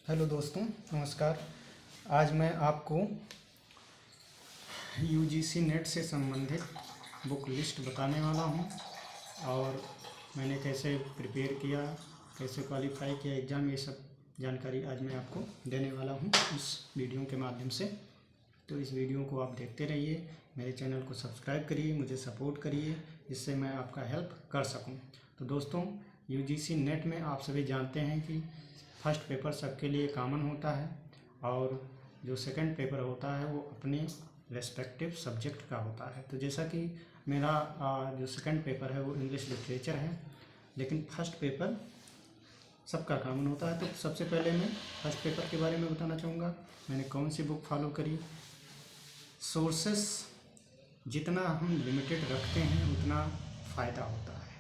Hello दोस्तों, नमस्कार। आज मैं आपको यूजीसी नेट से संबंधित बुक लिस्ट बताने वाला हूं और मैंने कैसे प्रिपेयर किया, कैसे क्वालिफाई किया एग्ज़ाम, ये सब जानकारी आज मैं आपको देने वाला हूं इस वीडियो के माध्यम से। तो इस वीडियो को आप देखते रहिए, मेरे चैनल को सब्सक्राइब करिए, मुझे सपोर्ट करिए, जिससे मैं आपका हेल्प कर सकूं। तो दोस्तों, यूजीसी नेट में आप सभी जानते हैं कि फर्स्ट पेपर सबके लिए कॉमन होता है और जो सेकंड पेपर होता है वो अपने रेस्पेक्टिव सब्जेक्ट का होता है। तो जैसा कि मेरा जो सेकंड पेपर है वो इंग्लिश लिटरेचर है, लेकिन फर्स्ट पेपर सबका कॉमन होता है। तो सबसे पहले मैं फर्स्ट पेपर के बारे में बताना चाहूँगा। मैंने कौन सी बुक फॉलो करी। सोर्सेस जितना हम लिमिटेड रखते हैं उतना फ़ायदा होता है,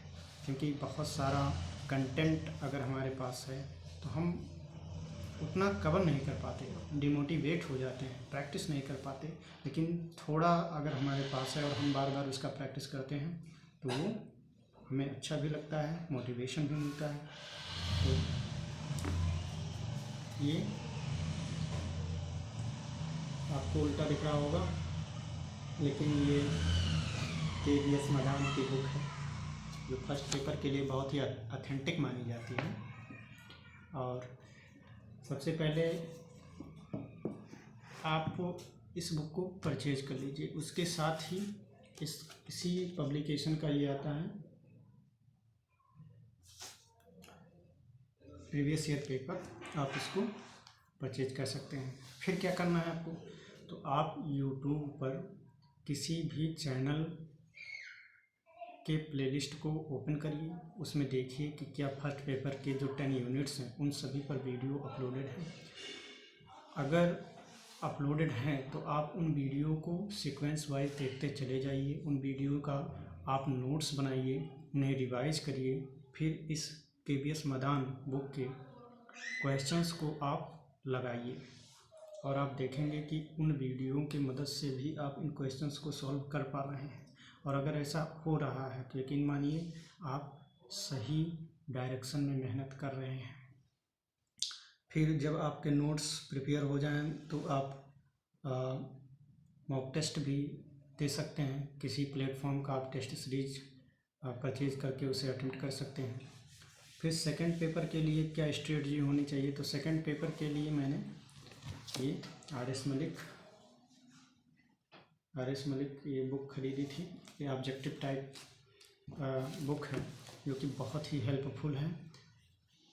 क्योंकि बहुत सारा कंटेंट अगर हमारे पास है तो हम उतना कवर नहीं कर पाते, डिमोटिवेट हो जाते हैं, प्रैक्टिस नहीं कर पाते। लेकिन थोड़ा अगर हमारे पास है और हम बार बार उसका प्रैक्टिस करते हैं तो वो हमें अच्छा भी लगता है, मोटिवेशन भी मिलता है। तो ये आपको उल्टा दिख रहा होगा, लेकिन ये KVS मैदान की बुक है जो फर्स्ट पेपर के लिए बहुत ही ऑथेंटिक मानी जाती है। और सबसे पहले आप इस बुक को परचेज कर लीजिए। उसके साथ ही इसी पब्लिकेशन का ये आता है प्रीवियस ईयर पेपर, आप इसको परचेज कर सकते हैं। फिर क्या करना है आपको, तो आप यूट्यूब पर किसी भी चैनल के प्लेलिस्ट को ओपन करिए, उसमें देखिए कि क्या फर्स्ट पेपर के जो 10 यूनिट्स हैं उन सभी पर वीडियो अपलोडेड है। अगर अपलोडेड हैं तो आप उन वीडियो को सीक्वेंस वाइज देखते चले जाइए, उन वीडियो का आप नोट्स बनाइए, उन्हें रिवाइज करिए। फिर इस KVS मैदान बुक के क्वेश्चंस को आप लगाइए और आप देखेंगे कि उन वीडियो की मदद से भी आप इन क्वेश्चंस को सॉल्व कर पा रहे हैं। और अगर ऐसा हो रहा है तो यकीन मानिए आप सही डायरेक्शन में मेहनत कर रहे हैं। फिर जब आपके नोट्स प्रिपेयर हो जाएं तो आप मॉक टेस्ट भी दे सकते हैं। किसी प्लेटफॉर्म का आप टेस्ट सीरीज परचेज करके उसे अटेम्प्ट कर सकते हैं। फिर सेकंड पेपर के लिए क्या स्ट्रेटजी होनी चाहिए, तो सेकंड पेपर के लिए मैंने ये आर एस मलिक ये बुक खरीदी थी। ये ऑब्जेक्टिव टाइप बुक है जो कि बहुत ही हेल्पफुल है,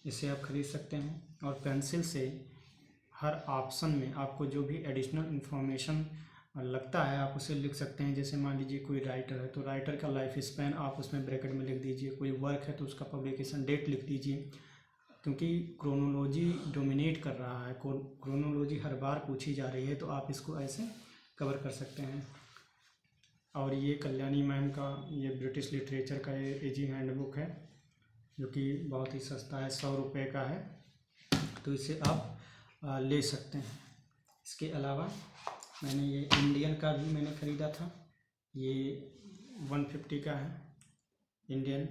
इसे आप खरीद सकते हैं। और पेंसिल से हर ऑप्शन में आपको जो भी एडिशनल इंफॉर्मेशन लगता है आप उसे लिख सकते हैं। जैसे मान लीजिए कोई राइटर है तो राइटर का लाइफ स्पैन आप उसमें ब्रैकेट में लिख दीजिए, कोई वर्क है तो उसका पब्लिकेशन डेट लिख दीजिए, क्योंकि क्रोनोलॉजी डोमिनेट कर रहा है, क्रोनोलॉजी हर बार पूछी जा रही है, तो आप इसको ऐसे कवर कर सकते हैं। और ये कल्याणी मैम का ये ब्रिटिश लिटरेचर का ये इजी हैंड बुक है जो कि बहुत ही सस्ता है, 100 रुपये का है, तो इसे आप ले सकते हैं। इसके अलावा मैंने ये इंडियन का भी मैंने ख़रीदा था, ये 150 का है, इंडियन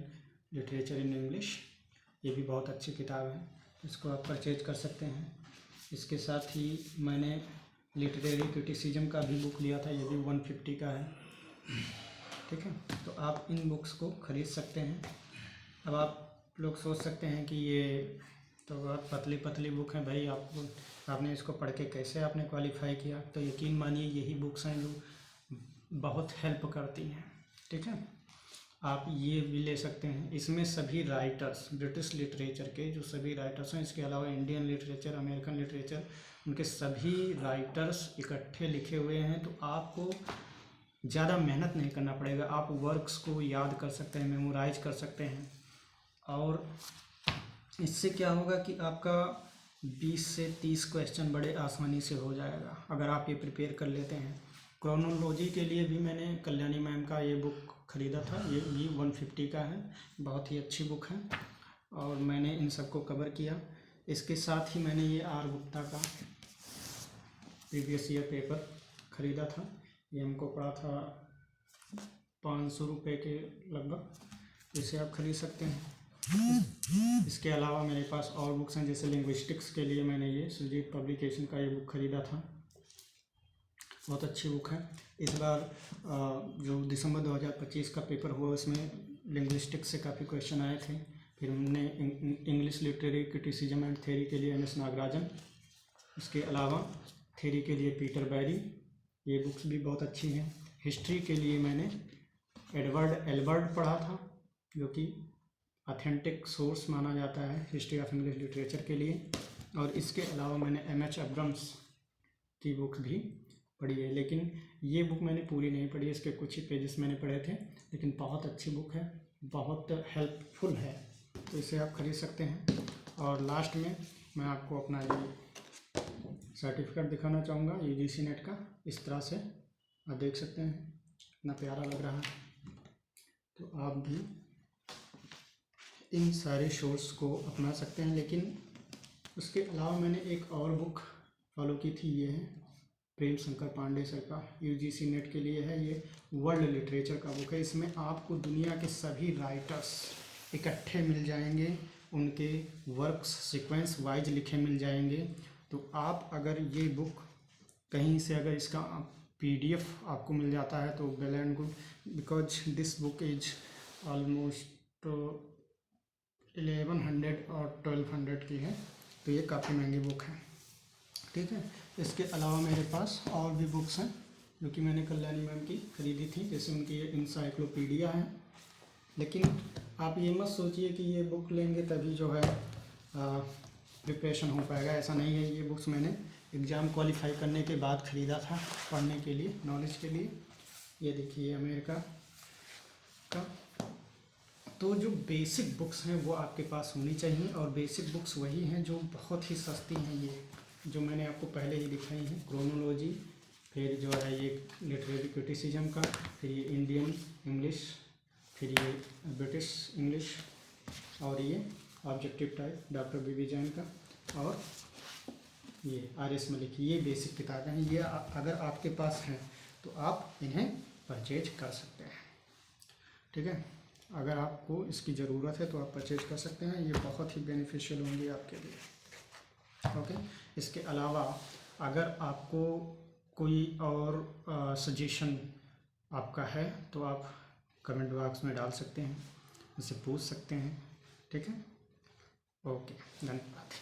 लिटरेचर इन इंग्लिश। ये भी बहुत अच्छी किताब है, इसको आप परचेज कर सकते हैं। इसके साथ ही मैंने लिटरेरी क्रिटिसिज्म का भी बुक लिया था, ये भी 150 का है। ठीक है, तो आप इन बुक्स को ख़रीद सकते हैं। अब आप लोग सोच सकते हैं कि ये तो बहुत पतली पतली बुक है भाई, आपने इसको पढ़ के कैसे आपने क्वालिफाई किया। तो यकीन मानिए यही बुक्स हैं जो बहुत हेल्प करती हैं। ठीक है, आप ये भी ले सकते हैं। इसमें सभी राइटर्स, ब्रिटिश लिटरेचर के जो सभी राइटर्स हैं, इसके अलावा इंडियन लिटरेचर, अमेरिकन लिटरेचर, उनके सभी राइटर्स इकट्ठे लिखे हुए हैं। तो आपको ज़्यादा मेहनत नहीं करना पड़ेगा, आप वर्क्स को याद कर सकते हैं, मेमोराइज कर सकते हैं। और इससे क्या होगा कि आपका 20 से 30 क्वेश्चन बड़े आसानी से हो जाएगा अगर आप ये प्रिपेयर कर लेते हैं। क्रोनोलॉजी के लिए भी मैंने कल्याणी मैम का ये बुक ख़रीदा था, ये भी 150 का है, बहुत ही अच्छी बुक है और मैंने इन सबको कवर किया। इसके साथ ही मैंने ये आर गुप्ता का प्रीवियस ईयर पेपर ख़रीदा था, ये हमको पड़ा था 500 रुपये के लगभग, इसे आप ख़रीद सकते हैं। इसके इसके अलावा मेरे पास और बुक्स हैं, जैसे लिंग्विस्टिक्स के लिए मैंने ये सुजीत पब्लिकेशन का ये बुक ख़रीदा था, बहुत अच्छी बुक है। इस बार जो दिसंबर 2025 का पेपर हुआ उसमें लिंग्विस्टिक्स से काफ़ी क्वेश्चन आए थे। फिर हमने English literary criticism and theory के लिए MS नागराजन, इसके अलावा थ्योरी के लिए पीटर बैरी, ये बुक्स भी बहुत अच्छी हैं। हिस्ट्री के लिए मैंने एडवर्ड एल्बर्ट पढ़ा था, जो कि ऑथेंटिक सोर्स माना जाता है हिस्ट्री ऑफ इंग्लिश लिटरेचर के लिए। और इसके अलावा मैंने MH अब्रम्स की बुक भी पढ़ी है, लेकिन ये बुक मैंने पूरी नहीं पढ़ी, इसके कुछ ही पेजेस मैंने पढ़े थे, लेकिन बहुत अच्छी बुक है, बहुत हेल्पफुल है, तो इसे आप खरीद सकते हैं। और लास्ट में मैं आपको अपना ये सर्टिफिकेट दिखाना चाहूँगा UGC नेट का। इस तरह से आप देख सकते हैं, कितना प्यारा लग रहा है। तो आप भी इन सारे सोर्स को अपना सकते हैं। लेकिन उसके अलावा मैंने एक और बुक फॉलो की थी, ये है प्रेम शंकर पांडे सर का, UGC नेट के लिए है, ये वर्ल्ड लिटरेचर का बुक है। इसमें आपको दुनिया के सभी राइटर्स इकट्ठे मिल जाएंगे, उनके वर्क्स सीक्वेंस वाइज लिखे मिल जाएंगे। तो आप अगर ये बुक कहीं से अगर इसका PDF आपको मिल जाता है तो well and good, because this book is almost 1100 और 1200 की है, तो ये काफ़ी महंगी बुक है, ठीक है। इसके अलावा मेरे पास और भी बुक्स हैं जो कि मैंने कल्याणी मैम की खरीदी थी, जैसे उनकी ये इंसाइक्लोपीडिया है। लेकिन आप ये मत सोचिए कि ये बुक लेंगे तभी जो है प्रिपरेशन हो पाएगा, ऐसा नहीं है। ये बुक्स मैंने एग्ज़ाम क्वालिफाई करने के बाद ख़रीदा था पढ़ने के लिए, नॉलेज के लिए। ये देखिए अमेरिका का। तो जो बेसिक बुक्स हैं वो आपके पास होनी चाहिए, और बेसिक बुक्स वही हैं जो बहुत ही सस्ती हैं। ये जो मैंने आपको पहले ही दिखाई हैं, क्रोनोलॉजी, फिर जो है ये लिटरेरी क्रिटिसिज्म का, फिर ये इंडियन इंग्लिश, फिर ये ब्रिटिश इंग्लिश, और ये objective type doctor BB Jain का, और ये RS मलिक, ये बेसिक किताबें हैं। ये अगर आपके पास हैं तो आप इन्हें परचेज कर सकते हैं, ठीक है। अगर आपको इसकी ज़रूरत है तो आप परचेज कर सकते हैं, ये बहुत ही बेनिफिशियल होंगी आपके लिए, ओके। इसके अलावा अगर आपको कोई और सजेशन आपका है तो आप कमेंट बॉक्स में डाल सकते हैं, मुझसे पूछ सकते हैं, ठीक है। ओके, धन्यवाद।